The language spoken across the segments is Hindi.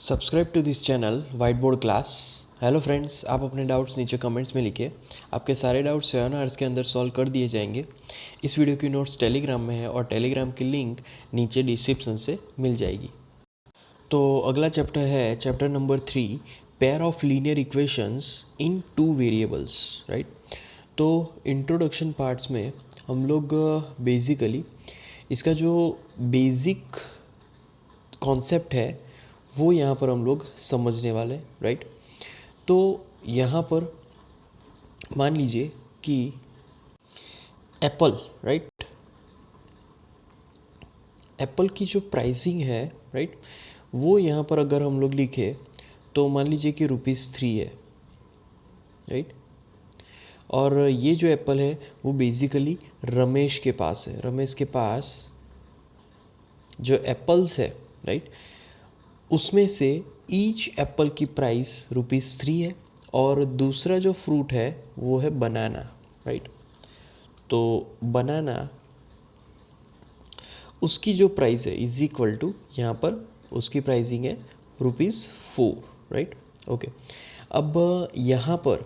Subscribe to this channel whiteboard class. Hello friends, आप अपने डाउट्स नीचे कमेंट्स में लिखिए। आपके सारे डाउट्स 7 आवर्स के अंदर सॉल्व कर दिए जाएंगे। इस वीडियो की नोट्स टेलीग्राम में है और टेलीग्राम की लिंक नीचे डिस्क्रिप्शन से मिल जाएगी। तो अगला चैप्टर है chapter number 3, pair of linear equations in two variables, right. तो इंट्रोडक्शन पार्ट्स में हम लोग बेसिकली इसका जो बेसिक कॉन्सेप्ट है वो यहाँ पर हम लोग समझने वाले, राइट। तो यहाँ पर मान लीजिए कि एप्पल, राइट, एप्पल की जो प्राइसिंग है, राइट, वो यहाँ पर अगर हम लोग लिखे तो मान लीजिए कि ₹3 है, राइट। और ये जो एप्पल है वो बेसिकली रमेश के पास है। रमेश के पास जो एप्पल्स है, राइट, उसमें से ईच एप्पल की प्राइस ₹3 है और दूसरा जो फ्रूट है वो है बनाना, राइट। तो बनाना उसकी जो प्राइस है इज इक्वल टू, यहाँ पर उसकी प्राइसिंग है ₹4, राइट। ओके, अब यहाँ पर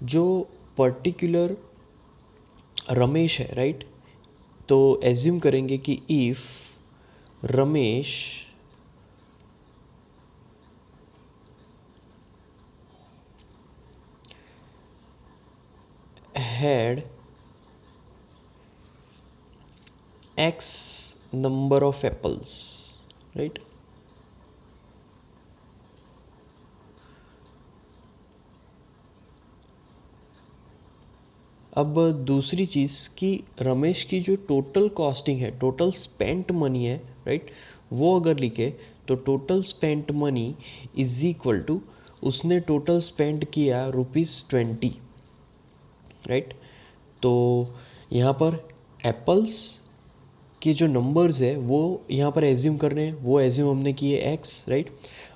जो पर्टिकुलर रमेश है, राइट, तो एज्यूम करेंगे कि if Ramesh had x number of apples, right। अब दूसरी चीज़ कि रमेश की जो टोटल कॉस्टिंग है, टोटल स्पेंट मनी है, राइट, वो अगर लिखे तो total spent money is equal to, उसने टोटल स्पेंड किया ₹20, राइट। तो यहाँ पर एप्पल्स के जो नंबर्स है वो यहाँ पर एज्यूम कर रहे हैं, वो एज्यूम हमने किए x, राइट।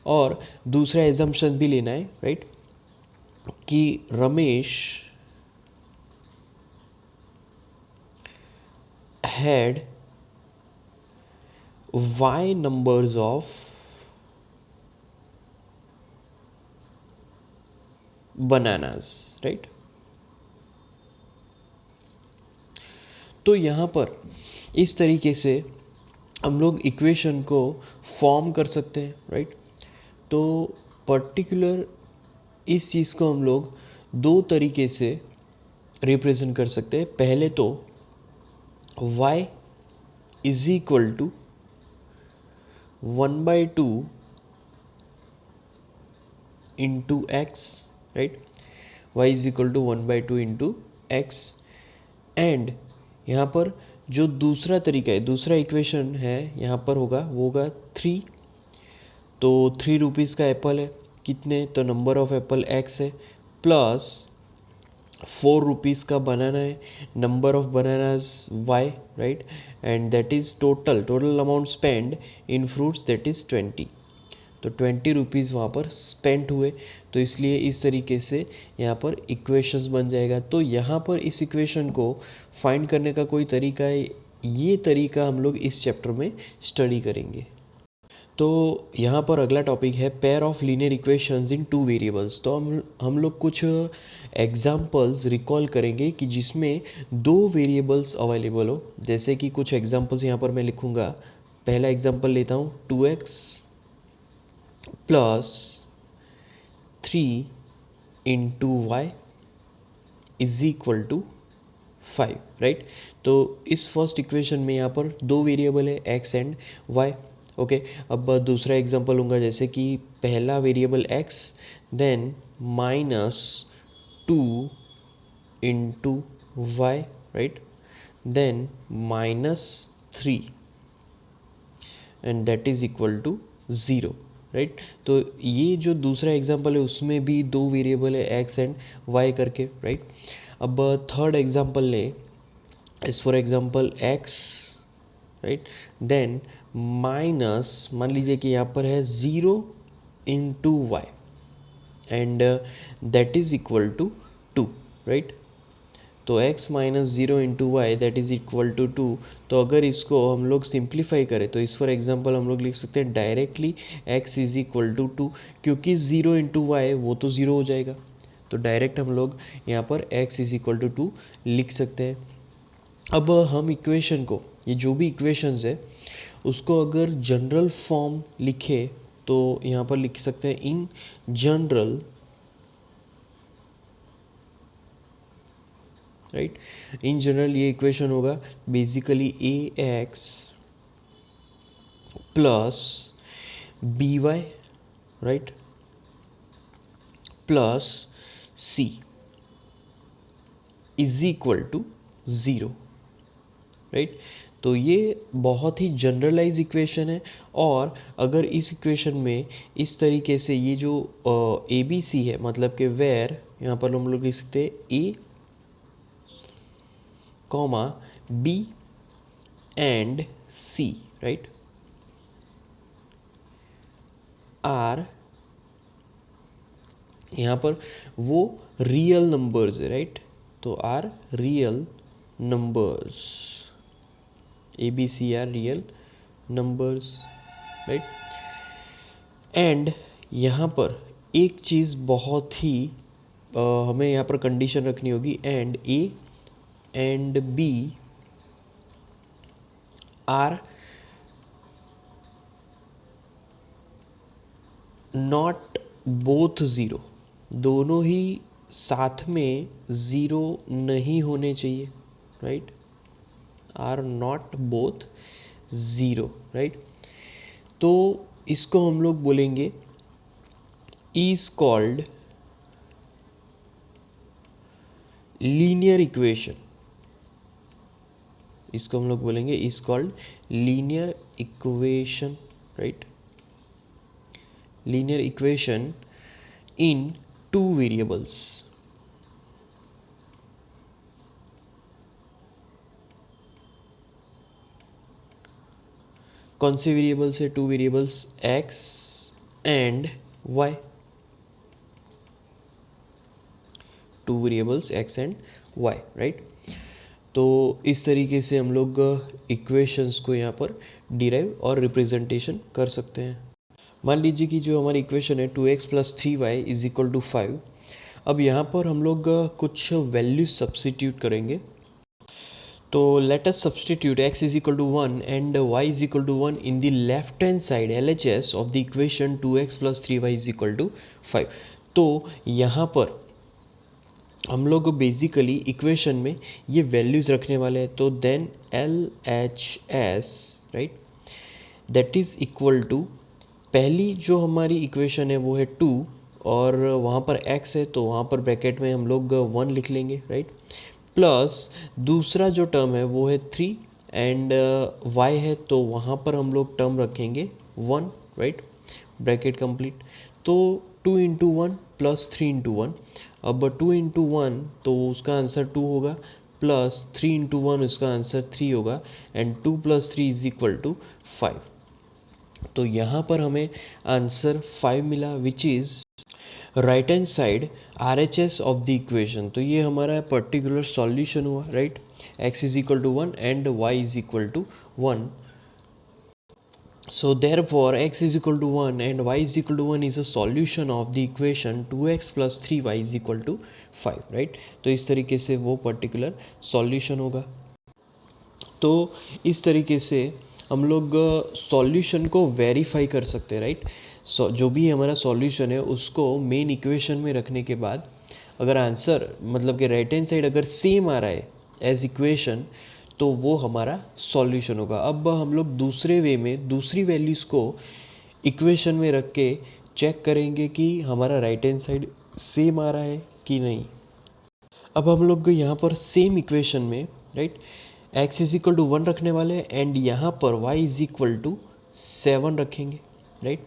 और दूसरा एजम्पशन भी लेना है, राइट, कि Ramesh had y numbers of bananas, right. तो यहाँ पर इस तरीके से हम लोग इक्वेशन को फॉर्म कर सकते हैं, राइट। तो पर्टिकुलर इस चीज़ को हम लोग दो तरीके से रिप्रेजेंट कर सकते हैं। पहले तो y is equal to 1/2 into x, right. y is equal to 1/2 into x. And यहाँ पर जो दूसरा तरीका है, दूसरा इक्वेशन है यहाँ पर होगा, वो होगा 3। तो ₹3 का एप्पल है, कितने, तो नंबर ऑफ एप्पल x है, प्लस ₹4 का बनाना है, number of bananas y, right. And that is total amount spend in fruits, that is 20। तो ₹20 वहाँ पर स्पेंड हुए। तो इसलिए इस तरीके से यहाँ पर इक्वेशंस बन जाएगा। तो यहाँ पर इस इक्वेशन को फाइंड करने का कोई तरीका है, ये तरीका हम लोग इस चैप्टर में स्टडी करेंगे। तो यहाँ पर अगला टॉपिक है pair of linear equations in two variables. तो हम लोग कुछ एग्जांपल्स रिकॉल करेंगे कि जिसमें दो वेरिएबल्स अवेलेबल हो। जैसे कि कुछ एग्जांपल्स यहाँ पर मैं लिखूँगा। पहला एग्जांपल लेता हूँ, 2x plus 3 into y is equal to 5, right. तो इस फर्स्ट इक्वेशन में यहाँ पर दो वेरिएबल है, x एंड y, ओके। अब दूसरा एग्जांपल लूँगा, जैसे कि पहला variable x, then -2 into y, right, then -3 and that is equal to 0, right. तो ये जो दूसरा एग्जांपल है उसमें भी दो वेरिएबल है, x एंड y करके, राइट। अब थर्ड एग्जांपल ले, इस for example x, right, then minus, मान लीजिए कि यहाँ पर है 0 into y and that is equal to 2, right. तो x minus zero into y that is equal to 2। तो अगर इसको हम लोग सिंप्लीफाई करें तो इस फॉर एग्जांपल हम लोग लिख सकते हैं directly x is equal to 2, क्योंकि ज़ीरो इंटू वाई वो तो ज़ीरो हो जाएगा। तो डायरेक्ट हम लोग यहाँ पर x इज़ इक्वल टू 2 लिख सकते हैं। अब हम इक्वेशन को, ये जो भी इक्वेशंस है उसको अगर जनरल फॉर्म लिखे तो यहाँ पर लिख सकते हैं in general, right. In general ये इक्वेशन होगा basically ax plus by, right, plus c is equal to 0, right. तो ये बहुत ही जनरलाइज इक्वेशन है। और अगर इस इक्वेशन में इस तरीके से ये जो ए बी सी है, मतलब कि वेयर यहाँ पर हम लोग लिख सकते हैं A comma B and C, right, are यहाँ पर वो रियल नंबर्स है, राइट। तो are real numbers, A B C are real numbers, right. And यहाँ पर एक चीज़ बहुत ही हमें यहाँ पर कंडीशन रखनी होगी, and A and B are not both zero, दोनों ही साथ में ज़ीरो नहीं होने चाहिए, right. Are not both zero, right. तो इसको हम लोग बोलेंगे इज कॉल्ड लीनियर इक्वेशन। इसको हम लोग बोलेंगे is called linear equation, right. Linear equation in two variables. कौन से वेरिएबल्स है? To variables x and y। To variables x and y, right. तो इस तरीके से हम लोग इक्वेशंस को यहाँ पर डिराइव और रिप्रेजेंटेशन कर सकते हैं। मान लीजिए कि जो हमारी इक्वेशन है 2x plus 3y is equal to 5। अब यहाँ पर हम लोग कुछ वैल्यूज सब्स्टिट्यूट करेंगे। तो let us substitute x is equal to 1 and y is equal to 1 in the left hand side LHS of the equation 2x plus 3y is equal to 5। तो यहाँ पर हम लोग बेसिकली इक्वेशन में ये वैल्यूज़ रखने वाले हैं। तो then LHS, right, that is equal to, पहली जो हमारी इक्वेशन है वो है 2 और वहाँ पर x है तो वहाँ पर ब्रैकेट में हम लोग 1 लिख लेंगे, राइट। प्लस दूसरा जो टर्म है वो है 3 एंड y है तो वहाँ पर हम लोग टर्म रखेंगे 1, राइट, ब्रैकेट कंप्लीट। तो 2 इंटू 1 प्लस 3 इंटू 1। अब 2 इंटू 1 तो उसका आंसर 2 होगा, प्लस 3 इंटू 1 उसका आंसर 3 होगा, and 2 plus 3 is equal to 5। तो यहाँ पर हमें आंसर 5 मिला, which is right hand side RHS of the equation. तो ये हमारा पर्टिकुलर सॉल्यूशन हुआ, right. x is equal to 1 and y is equal to 1। So therefore x is equal to 1 and y is equal to 1 is a solution of the equation 2x plus 3y is equal to 5, right। तो इस तरीके से वो पर्टिकुलर सॉल्यूशन होगा। तो इस तरीके से हम लोग सॉल्यूशन को वेरीफाई कर सकते हैं, राइट। जो भी हमारा सॉल्यूशन है उसको मेन इक्वेशन में रखने के बाद अगर आंसर मतलब कि राइट हैंड साइड अगर सेम आ रहा है एज इक्वेशन तो वो हमारा सॉल्यूशन होगा। अब हम लोग दूसरे वे में दूसरी वैल्यूज़ को इक्वेशन में रख के चेक करेंगे कि हमारा राइट हैंड साइड सेम आ रहा है कि नहीं। अब हम लोग यहाँ पर सेम इक्वेशन में, right, x is equal to 1 रखने वाले हैं एंड यहाँ पर y इज इक्वल टू 7 रखेंगे, राइट।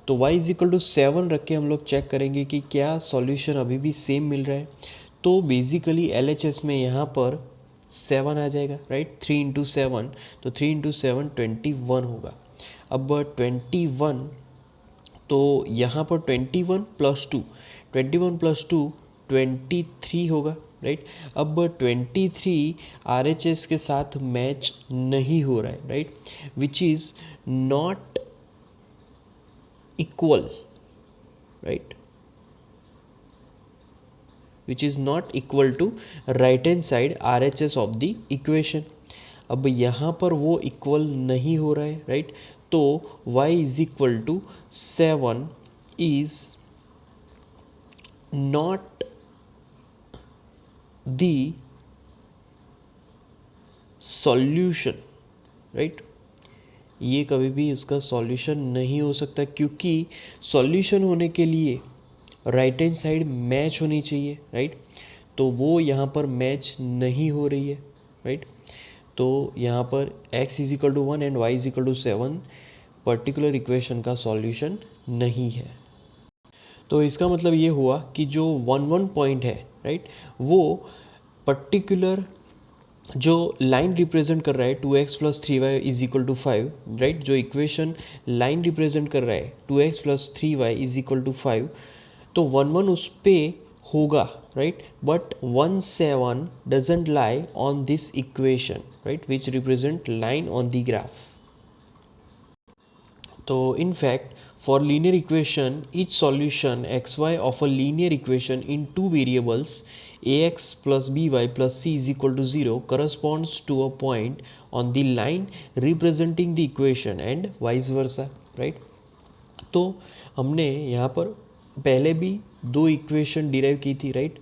तो y इज इक्वल टू 7 रख के हम लोग चेक करेंगे कि क्या सॉल्यूशन अभी भी सेम मिल रहा है। तो बेसिकली LHS में यहाँ पर 7 आ जाएगा, राइट। 3 इंटू 7, तो 3 इंटू 7 21 होगा। अब 21, तो यहाँ पर 21 प्लस 2, 21 प्लस 2 23 होगा, राइट। अब 23 RHS के साथ मैच नहीं हो रहा है, right, which is not equal, right, which is not equal to right hand side RHS of the equation। अब यहाँ पर वो इक्वल नहीं हो रहा है, राइट, तो y is equal to 7 is not the solution, right. ये कभी भी उसका सॉल्यूशन नहीं हो सकता, क्योंकि सॉल्यूशन होने के लिए राइट हैंड साइड मैच होनी चाहिए, राइट, तो वो यहाँ पर मैच नहीं हो रही है, राइट। तो यहाँ पर x is equal to 1 and y is equal to 7 particular equation का सॉल्यूशन नहीं है। तो इसका मतलब ये हुआ कि जो 1 पॉइंट है, राइट, वो पर्टिकुलर जो लाइन रिप्रेजेंट कर रहा है 2x plus 3y is equal to 5, right, जो इक्वेशन लाइन रिप्रेजेंट कर रहा है 2x plus 3y is equal to 5, तो 1 उस पे होगा, right, but 1 7 doesn't lie on this equation, right, which represent line on the graph. तो in fact, for linear equation, each solution xy of a linear equation in two variables ax plus by plus c is equal to 0 corresponds to a point on the line representing the equation and vice versa, right। तो हमने यहाँ पर पहले भी दो इक्वेशन डिराइव की थी, राइट,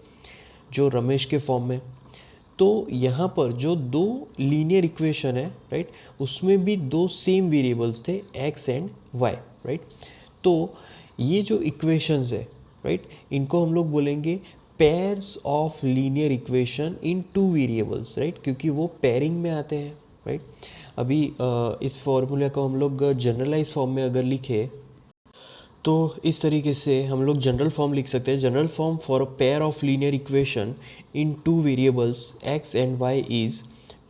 जो रमेश के फॉर्म में। तो यहाँ पर जो दो लीनियर इक्वेशन है, राइट, उसमें भी दो सेम वेरिएबल्स थे x एंड y, राइट। तो ये जो इक्वेशंस है, राइट, इनको हम लोग बोलेंगे pairs of linear equation in two variables, right, क्योंकि वो पेयरिंग में आते हैं, राइट। अभी इस फॉर्मूला को हम लोग जनरलाइज फॉर्म में अगर लिखे तो इस तरीके से हम लोग जनरल फॉर्म लिख सकते हैं। General form for a pair of linear equation in two variables x and y is,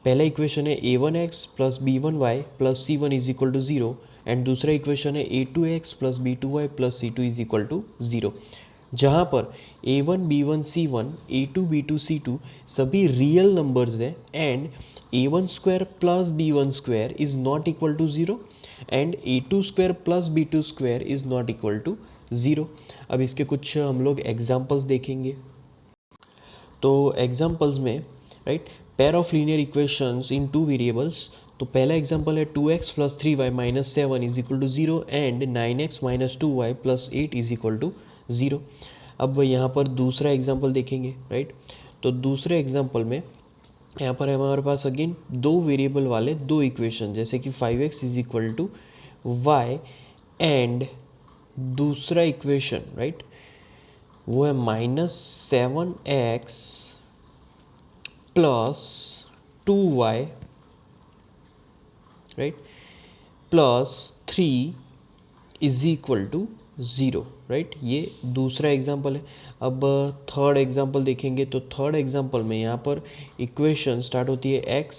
पहला इक्वेशन है a1x plus b1y plus c1 is equal to 0 and दूसरा इक्वेशन है a2x plus b2y plus c2 is equal to 0, जहाँ पर a1 b1 c1 a2 b2 c2 सभी रियल नंबर्स हैं and a1 square plus b1 square is not equal to 0 and a2 square plus b2 square is not equal to 0। अब इसके कुछ हम लोग एग्जांपल्स देखेंगे। तो एग्जांपल्स में, right, pair of linear equations in two variables, तो पहला एग्जांपल है 2x plus 3y minus 7 is equal to 0 and 9x minus 2y plus 8 is equal to 0। अब यहाँ पर दूसरा एग्जांपल देखेंगे, राइट। तो दूसरे एग्जांपल में यहाँ पर हमारे पास अगेन दो वेरिएबल वाले दो इक्वेशन, जैसे कि 5x इज इक्वल टू y एंड दूसरा इक्वेशन, राइट, वो है minus 7x plus 2y, right, plus 3 is equal to 0, right. ये दूसरा एग्जाम्पल है। अब थर्ड एग्जाम्पल देखेंगे तो थर्ड एग्जाम्पल में यहाँ पर इक्वेशन स्टार्ट होती है x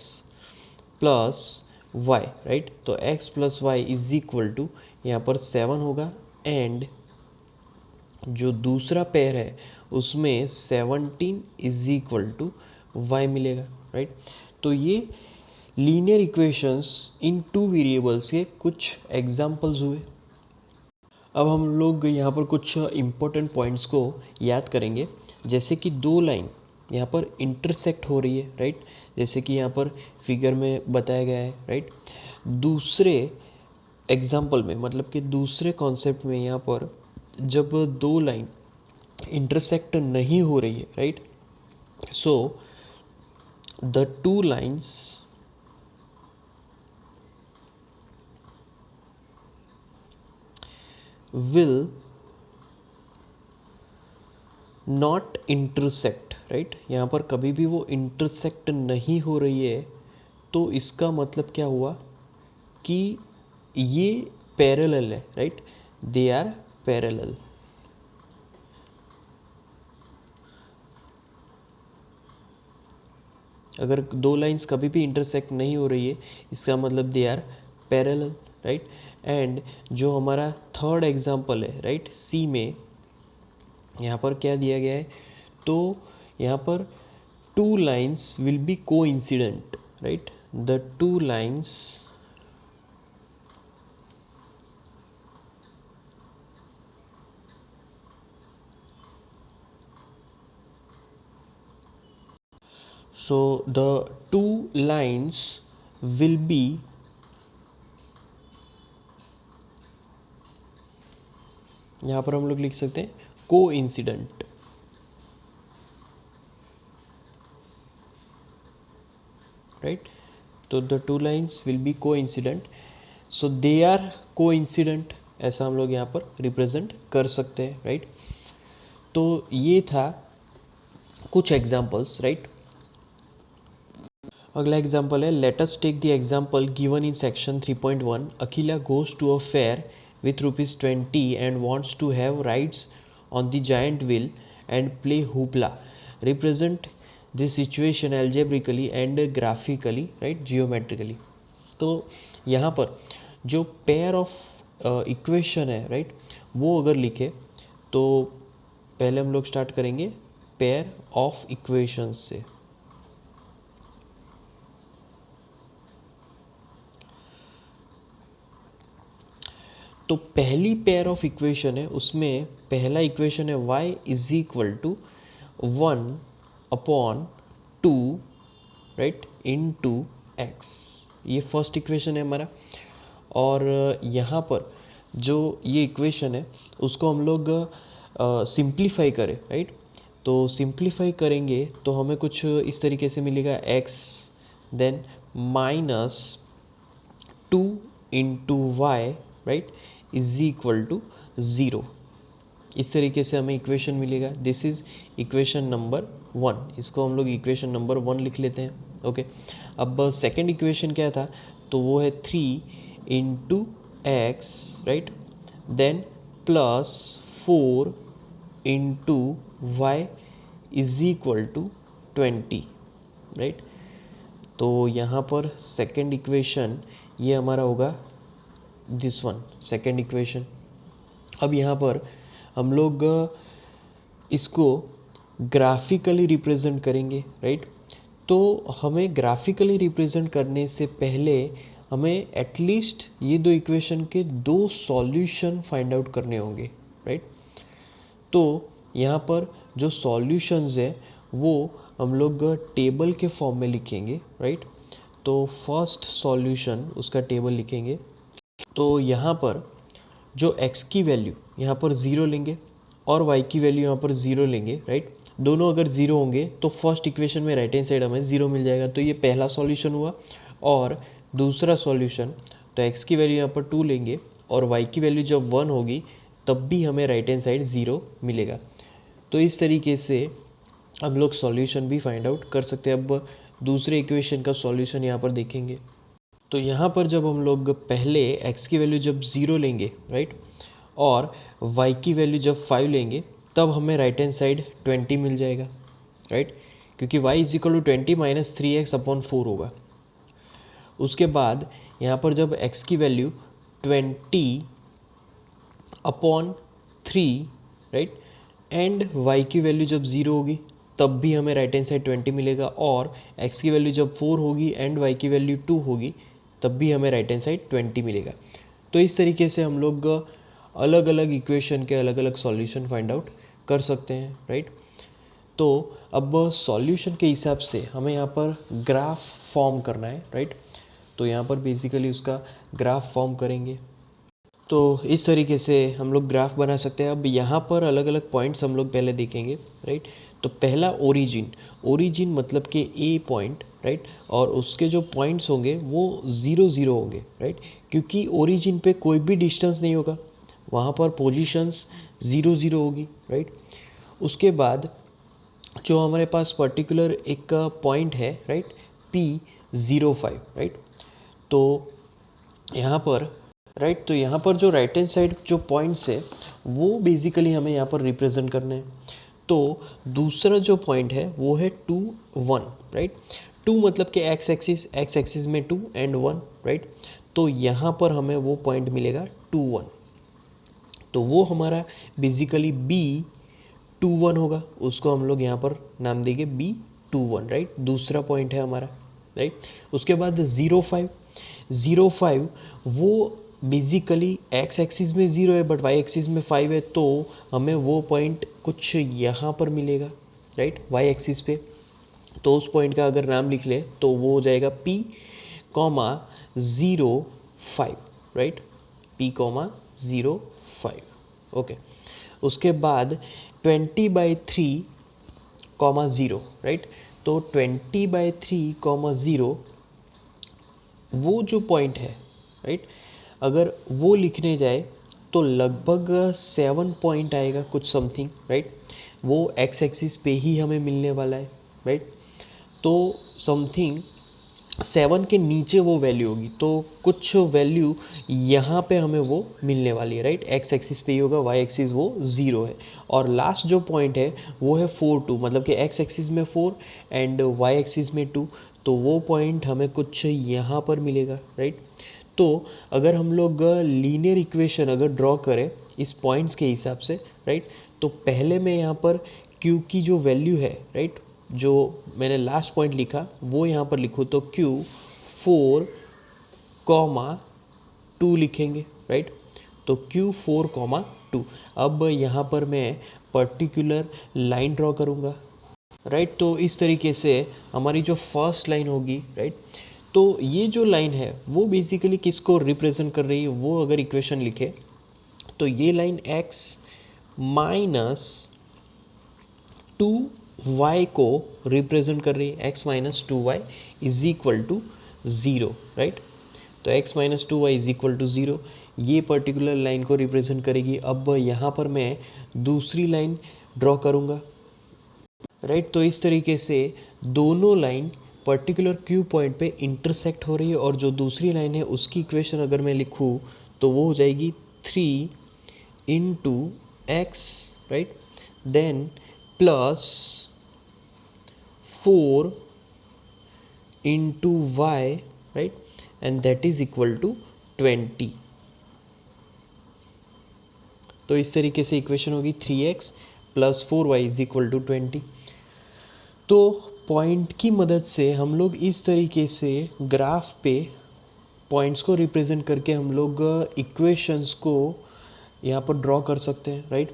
प्लस वाई, राइट, तो x plus y is equal to यहाँ पर 7 होगा एंड जो दूसरा पेयर है उसमें 17 इज इक्वल टू वाई मिलेगा, राइट। तो ये linear equations in two variables के कुछ एग्जाम्पल्स हुए। अब हम लोग यहाँ पर कुछ इम्पोर्टेंट पॉइंट्स को याद करेंगे, जैसे कि दो लाइन यहाँ पर इंटरसेक्ट हो रही है, राइट, जैसे कि यहाँ पर फिगर में बताया गया है, राइट। दूसरे एग्जाम्पल में, मतलब कि दूसरे कॉन्सेप्ट में यहाँ पर जब दो लाइन इंटरसेक्ट नहीं हो रही है, right, so the two lines will not intersect, right, यहाँ पर कभी भी वो इंटरसेक्ट नहीं हो रही है, तो इसका मतलब क्या हुआ कि ये पैरेलल है, राइट, दे आर पैरेलल। अगर दो लाइंस कभी भी इंटरसेक्ट नहीं हो रही है, इसका मतलब they are parallel, right. And जो हमारा थर्ड एग्जाम्पल है, राइट, सी में यहाँ पर क्या दिया गया है, तो यहाँ पर to lines will be coincident, right, the two lines so the two lines will be यहाँ पर हम लोग लिख सकते हैं कोइंसिडेंट, राइट। तो the two lines will be coincident, so they are coincident, ऐसा हम लोग यहाँ पर रिप्रेजेंट कर सकते हैं, राइट। तो ये था कुछ एग्जाम्पल्स, राइट। अगला एग्जाम्पल है, let us take the example given in section 3.1, Akhila goes to a fair with ₹20 and wants to have rides on the giant wheel and play hoopla. Represent this situation algebraically and graphically, right, geometrically. तो यहाँ पर जो पेयर ऑफ इक्वेशन है, राइट, वो अगर लिखे तो पहले हम लोग स्टार्ट करेंगे पेयर ऑफ इक्वेशंस से। तो पहली पेयर ऑफ इक्वेशन है, उसमें पहला इक्वेशन है y is equal to 1/2, right, into x। ये फर्स्ट इक्वेशन है हमारा। और यहाँ पर जो ये इक्वेशन है उसको हम लोग सिंप्लीफाई करें, राइट। तो सिंप्लीफाई करेंगे तो हमें कुछ इस तरीके से मिलेगा x then -2 into y, right, is equal to 0। इस तरीके से हमें इक्वेशन मिलेगा। दिस इज इक्वेशन नंबर 1, इसको हम लोग इक्वेशन नंबर 1 लिख लेते हैं, ओके। अब सेकंड इक्वेशन क्या था, तो वो है 3 into x, right, then +4 into y is equal to 20, right. तो यहाँ पर सेकंड इक्वेशन ये हमारा होगा दिस वन, सेकेंड इक्वेशन। अब यहाँ पर हम लोग इसको ग्राफिकली रिप्रेजेंट करेंगे, राइट। तो हमें ग्राफिकली रिप्रेजेंट करने से पहले हमें एटलीस्ट ये दो इक्वेशन के 2 सॉल्यूशन फाइंड आउट करने होंगे, राइट। तो यहाँ पर जो सॉल्यूशंस है वो हम लोग टेबल के फॉर्म में लिखेंगे, राइट। तो फर्स्ट सॉल्यूशन उसका टेबल लिखेंगे। तो यहाँ पर जो x की वैल्यू यहाँ पर 0 लेंगे और y की वैल्यू यहाँ पर 0 लेंगे, राइट। दोनों अगर 0 होंगे तो फर्स्ट इक्वेशन में राइट हैंड साइड हमें 0 मिल जाएगा। तो ये पहला सॉल्यूशन हुआ। और दूसरा सॉल्यूशन, तो x की वैल्यू यहाँ पर 2 लेंगे और y की वैल्यू जब 1 होगी तब भी हमें राइट हैंड साइड 0 मिलेगा। तो इस तरीके से हम लोग सॉल्यूशन भी फाइंड आउट कर सकते हैं। अब दूसरे इक्वेशन का सॉल्यूशन यहाँ पर देखेंगे। तो यहाँ पर जब हम लोग पहले x की वैल्यू जब 0 लेंगे, राइट, और y की वैल्यू जब 5 लेंगे तब हमें राइट हैंड साइड 20 मिल जाएगा, राइट, क्योंकि y is equal to 20 - 3x/4 होगा। उसके बाद यहाँ पर जब x की वैल्यू 20/3, राइट, एंड y की वैल्यू जब 0 होगी तब भी हमें राइट हैंड साइड 20 मिलेगा। और x की वैल्यू जब 4 होगी एंड y की वैल्यू 2 होगी तब भी हमें राइट हैंड साइड 20 मिलेगा। तो इस तरीके से हम लोग अलग अलग इक्वेशन के अलग अलग सॉल्यूशन फाइंड आउट कर सकते हैं, राइट। तो अब सॉल्यूशन के हिसाब से हमें यहाँ पर ग्राफ फॉर्म करना है, राइट। तो यहाँ पर बेसिकली उसका ग्राफ फॉर्म करेंगे। तो इस तरीके से हम लोग ग्राफ बना सकते हैं। अब यहाँ पर अलग अलग पॉइंट्स हम लोग पहले देखेंगे, राइट। तो पहला ओरिजिन मतलब कि ए पॉइंट, राइट, और उसके जो पॉइंट्स होंगे वो 0 0 होंगे, राइट, क्योंकि ओरिजिन पे कोई भी डिस्टेंस नहीं होगा, वहाँ पर पोजीशंस 0 0 होगी, राइट। उसके बाद जो हमारे पास पर्टिकुलर एक पॉइंट है, राइट, P05, राइट। तो यहाँ पर राइट, तो यहाँ पर जो राइट हैंड साइड जो पॉइंट्स है वो बेसिकली हमें यहाँ पर रिप्रेजेंट करने हैं। तो दूसरा जो पॉइंट है वो है 2 1, राइट। 2 मतलब कि एक्स एक्सिस में 2 एंड 1, राइट। तो यहाँ पर हमें वो पॉइंट मिलेगा 2 1। तो वो हमारा बेसिकली B B21 होगा, उसको हम लोग यहाँ पर नाम देंगे B21, राइट। दूसरा पॉइंट है हमारा, राइट। उसके बाद 05 वो बेसिकली एक्स एक्सिस में 0 है बट वाई एक्सिस में 5 है, तो हमें वो पॉइंट कुछ यहाँ पर मिलेगा, राइट, वाई एक्सिस पे। तो उस पॉइंट का अगर नाम लिख ले तो वो हो जाएगा P,05, राइट, P,05, ओके। उसके बाद 20/3,0, राइट। तो 20/3,0 वो जो पॉइंट है, राइट, अगर वो लिखने जाए तो लगभग 7 पॉइंट आएगा कुछ समथिंग, राइट। वो एक्स एक्सिस पे ही हमें मिलने वाला है, राइट। तो समथिंग 7 के नीचे वो वैल्यू होगी, तो कुछ वैल्यू यहाँ पे हमें वो मिलने वाली है, राइट। एक्स एक्सिस पे ही होगा, वाई एक्सिस वो 0 है। और लास्ट जो पॉइंट है वो है 4,2, मतलब कि एक्स एक्सिस में 4 एंड वाई एक्सिस में 2, तो वो पॉइंट हमें कुछ यहाँ पर मिलेगा, राइट। तो अगर हम लोग लीनियर इक्वेशन अगर ड्रॉ करें इस पॉइंट्स के हिसाब से, राइट, तो पहले मैं यहाँ पर क्यू की जो वैल्यू है, राइट, जो मैंने लास्ट पॉइंट लिखा वो यहाँ पर लिखूँ तो Q4,2 लिखेंगे, राइट। तो Q4,2। अब यहाँ पर मैं पर्टिकुलर लाइन ड्रॉ करूँगा, राइट। तो इस तरीके से हमारी जो फर्स्ट लाइन होगी, राइट, तो ये जो लाइन है वो बेसिकली किसको रिप्रेजेंट कर रही है, वो अगर इक्वेशन लिखे तो ये लाइन x माइनस 2y को रिप्रेजेंट कर रही है। x minus 2y is equal to 0, right. तो x minus 2y is equal to 0 ये पर्टिकुलर लाइन को रिप्रेजेंट करेगी। अब यहाँ पर मैं दूसरी लाइन ड्रॉ करूँगा, राइट। तो इस तरीके से दोनों लाइन पर्टिकुलर क्यू पॉइंट पे इंटरसेक्ट हो रही है, और जो दूसरी लाइन है उसकी इक्वेशन अगर मैं लिखूँ तो वो हो जाएगी 3 × x, right, then plus 4 × y, right, and that is equal to 20। तो इस तरीके से इक्वेशन होगी 3x + 4y is equal to 20। तो पॉइंट की मदद से हम लोग इस तरीके से ग्राफ पे पॉइंट्स को रिप्रेजेंट करके हम लोग इक्वेशंस को यहाँ पर ड्रॉ कर सकते हैं, राइट।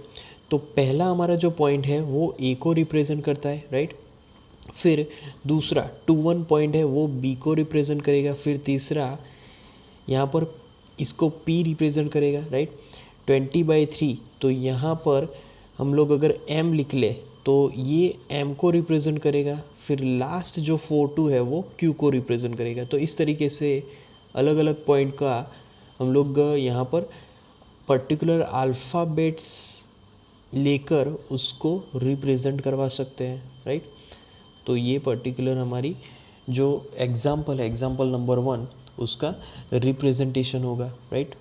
तो पहला हमारा जो पॉइंट है वो ए को रिप्रेजेंट करता है, राइट। फिर दूसरा 2,1 पॉइंट है वो बी को रिप्रेजेंट करेगा। फिर तीसरा यहाँ पर इसको पी रिप्रेजेंट करेगा, राइट। 20/3, तो यहाँ पर हम लोग अगर m लिख ले तो ये m को रिप्रेजेंट करेगा। फिर लास्ट जो 4,2 है वो q को रिप्रेजेंट करेगा। तो इस तरीके से अलग अलग पॉइंट का हम लोग यहाँ पर पर्टिकुलर अल्फ़ाबेट्स लेकर उसको रिप्रेजेंट करवा सकते हैं, राइट। तो ये पर्टिकुलर हमारी जो एग्जाम्पल है, एग्जाम्पल नंबर 1, उसका रिप्रेजेंटेशन होगा, राइट।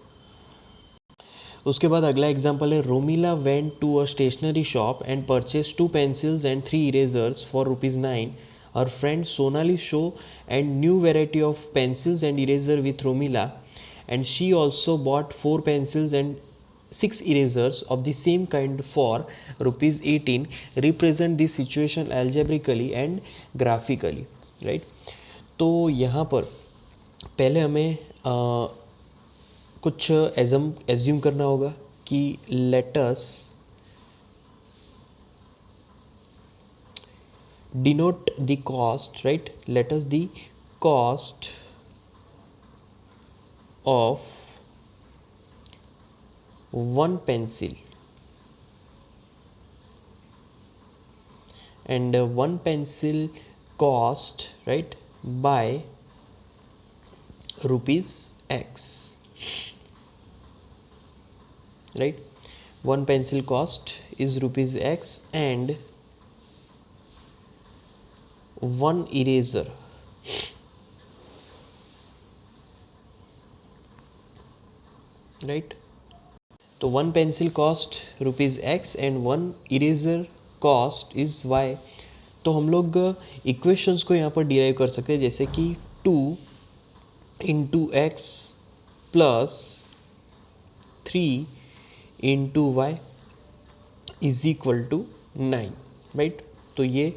उसके बाद अगला एग्जाम्पल है, Romila went to a stationery shop and purchase 2 pencils and 3 erasers for ₹9। Her friend Sonali show and new variety of pencils and eraser with Romila, and she also bought 4 pencils and 6 erasers of the same kind for ₹18. Represent this situation algebraically and graphically, right। तो यहाँ पर पहले हमें कुछ एज्यूम करना होगा कि let us denote the cost, right, let us the cost of one pencil, and one pencil cost, right, by ₹x, right. One pencil cost is ₹x and one eraser, right। तो one pencil cost ₹x and one eraser cost is y। तो हम लोग इक्वेशंस को यहाँ पर डिराइव कर सकते हैं, जैसे कि 2 × x प्लस 3 × y is equal to 9, right. तो ये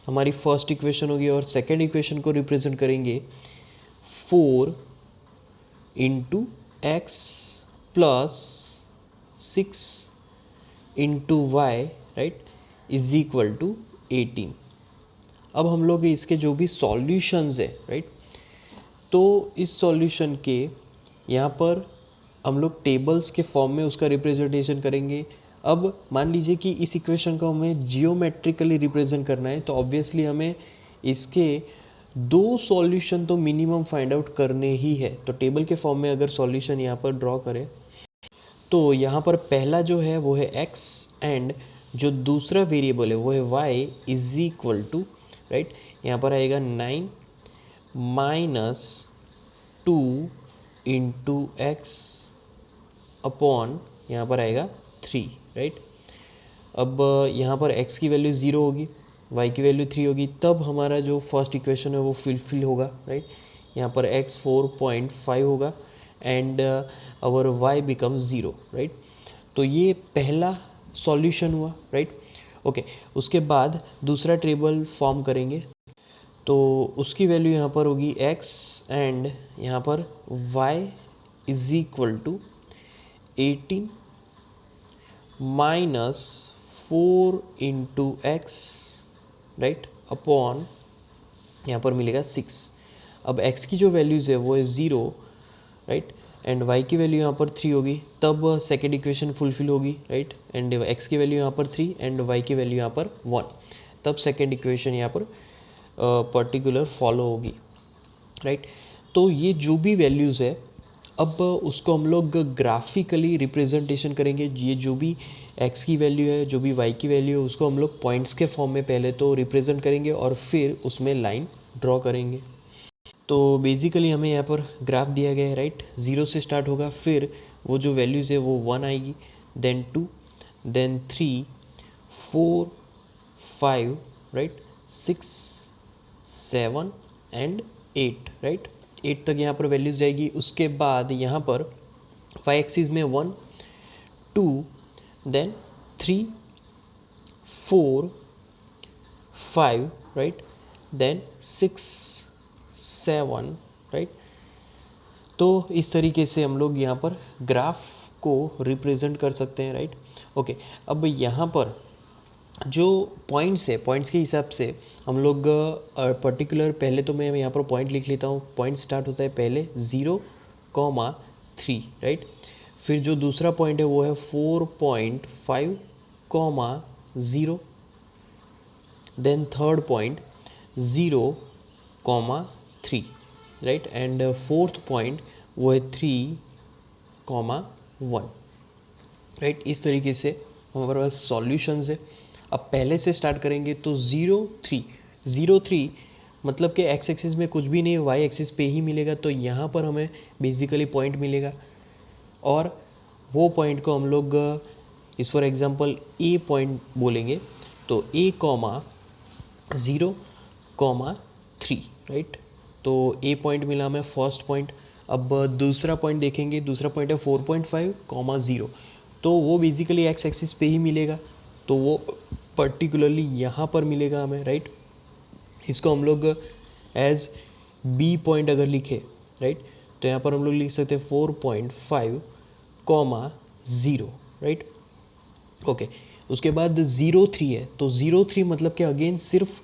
हमारी फर्स्ट इक्वेशन होगी और सेकेंड इक्वेशन को रिप्रेजेंट करेंगे 4 into x plus 6 into y, right, is equal to 18। अब हम लोग इसके जो भी सॉल्यूशंस है, राइट, तो इस सॉल्यूशन के यहाँ पर हम लोग टेबल्स के फॉर्म में उसका रिप्रेजेंटेशन करेंगे। अब मान लीजिए कि इस इक्वेशन को हमें जियोमेट्रिकली रिप्रेजेंट करना है, तो ऑब्वियसली हमें इसके 2 सॉल्यूशन तो मिनिमम फाइंड आउट करने ही है। तो टेबल के फॉर्म में अगर सॉल्यूशन यहाँ पर ड्रॉ करें तो यहाँ पर पहला जो है वो है x एंड जो दूसरा वेरिएबल है वो है y is equal to, right, यहाँ पर आएगा 9 माइनस 2 इंटू एक्स अपॉन यहाँ पर आएगा 3, राइट। अब यहाँ पर x की वैल्यू 0 होगी, y की वैल्यू 3 होगी, तब हमारा जो फर्स्ट इक्वेशन है वो फुलफिल होगा, राइट। यहाँ पर x 4.5 होगा and our y becomes 0, right. तो ये पहला सॉल्यूशन हुआ, राइट। ओके, उसके बाद दूसरा टेबल फॉर्म करेंगे, तो उसकी वैल्यू यहाँ पर होगी x एंड यहाँ पर y is equal to 18 minus 4 into x, right, upon यहाँ पर मिलेगा 6। अब x की जो वैल्यूज़ है वो है 0, राइट, एंड y की वैल्यू यहाँ पर 3 होगी, तब सेकेंड इक्वेशन फुलफिल होगी, राइट। एंड x की वैल्यू यहाँ पर 3 एंड y की वैल्यू यहाँ पर 1, तब सेकेंड इक्वेशन यहाँ पर पर्टिकुलर फॉलो होगी, राइट। तो ये जो भी वैल्यूज़ है अब उसको हम लोग ग्राफिकली रिप्रेजेंटेशन करेंगे। ये जो भी x की वैल्यू है, जो भी y की वैल्यू है, उसको हम लोग पॉइंट्स के फॉर्म में पहले तो रिप्रेजेंट करेंगे और फिर उसमें लाइन ड्रॉ करेंगे। तो बेसिकली हमें यहाँ पर ग्राफ दिया गया है, राइट। 0 से स्टार्ट होगा, फिर वो जो वैल्यूज़ है वो 1 आएगी, then 2, then 3, 4, 5, right, 6, 7 and 8, right. 8 तक यहाँ पर वैल्यूज जाएगी। उसके बाद यहाँ पर y एक्सिस में 1, 2, देन 3, 4, 5, राइट, देन 6, 7, राइट। तो इस तरीके से हम लोग यहाँ पर ग्राफ को रिप्रेजेंट कर सकते हैं, राइट। ओके, अब यहाँ पर जो पॉइंट्स है, पॉइंट्स के हिसाब से हम लोग पर्टिकुलर, पहले तो मैं यहाँ पर पॉइंट लिख लेता हूँ। पॉइंट स्टार्ट होता है पहले 0,3, राइट। फिर जो दूसरा पॉइंट है वो है 4.5, 0, then third point 0,3, right, and fourth point वो है 3,1, राइट। इस तरीके से हमारे पास सॉल्यूशंस है। अब पहले से स्टार्ट करेंगे तो 0,3 मतलब कि x एक्सिस में कुछ भी नहीं, y एक्सिस पे ही मिलेगा, तो यहाँ पर हमें बेसिकली पॉइंट मिलेगा और वो पॉइंट को हम लोग इस फॉर एग्जांपल a पॉइंट बोलेंगे। तो a,0,3, राइट। तो a पॉइंट मिला हमें फर्स्ट पॉइंट। अब दूसरा पॉइंट देखेंगे, दूसरा पॉइंट है 4.5, 0, तो वो बेसिकली x एक्सिस पे ही मिलेगा, तो वो पर्टिकुलरली यहाँ पर मिलेगा हमें, राइट। इसको हम लोग एज b पॉइंट अगर लिखे, राइट, तो यहाँ पर हम लोग लिख सकते हैं 4.5, 0, राइट। ओके, उसके बाद 0,3 है, तो 0,3 मतलब कि अगेन सिर्फ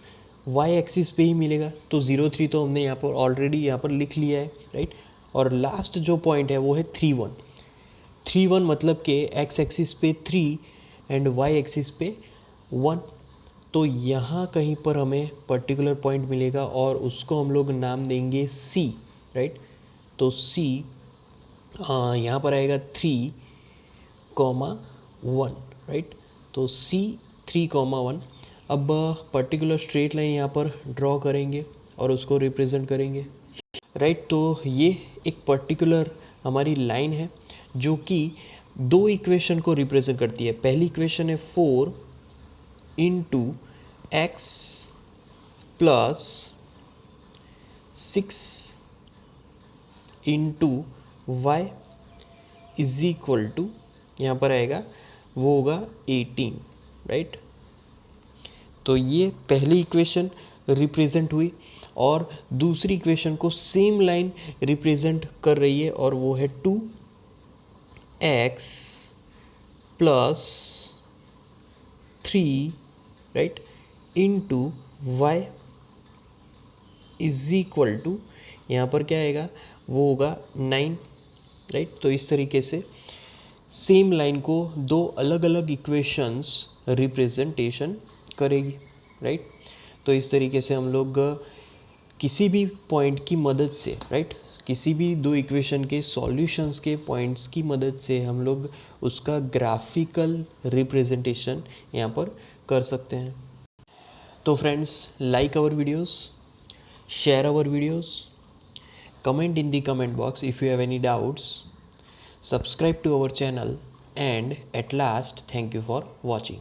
y एक्सिस पे ही मिलेगा, तो 0,3 तो हमने यहाँ पर ऑलरेडी यहाँ पर लिख लिया है, राइट। और लास्ट जो पॉइंट है वो है 3,1 मतलब कि x एक्सिस पे 3 एंड y एक्सिस पे 1, तो यहाँ कहीं पर हमें पर्टिकुलर पॉइंट मिलेगा और उसको हम लोग नाम देंगे C, राइट। तो C यहाँ पर आएगा 3,1, राइट। तो C 3,1। अब पर्टिकुलर स्ट्रेट लाइन यहाँ पर ड्रॉ करेंगे और उसको रिप्रेजेंट करेंगे, राइट। तो ये एक पर्टिकुलर हमारी लाइन है जो कि 2 इक्वेशन को रिप्रेजेंट करती है। पहली इक्वेशन है 4 into x plus 6 into y is equal to, यहाँ पर आएगा वो होगा 18, राइट। तो ये पहली इक्वेशन रिप्रेजेंट हुई और दूसरी इक्वेशन को सेम लाइन रिप्रेजेंट कर रही है और वो है 2x plus 3 right into y is equal to, यहाँ पर क्या आएगा, वो होगा 9 राइट। तो इस तरीके से सेम लाइन को दो अलग अलग इक्वेशंस रिप्रेजेंटेशन करेगी राइट। तो इस तरीके से हम लोग किसी भी पॉइंट की मदद से राइट, किसी भी दो इक्वेशन के सॉल्यूशंस के पॉइंट्स की मदद से हम लोग उसका ग्राफिकल रिप्रेजेंटेशन यहाँ पर कर सकते हैं। तो friends, like our videos, share our videos, comment in the comment box if you have any doubts, subscribe to our channel, and at last thank you for watching.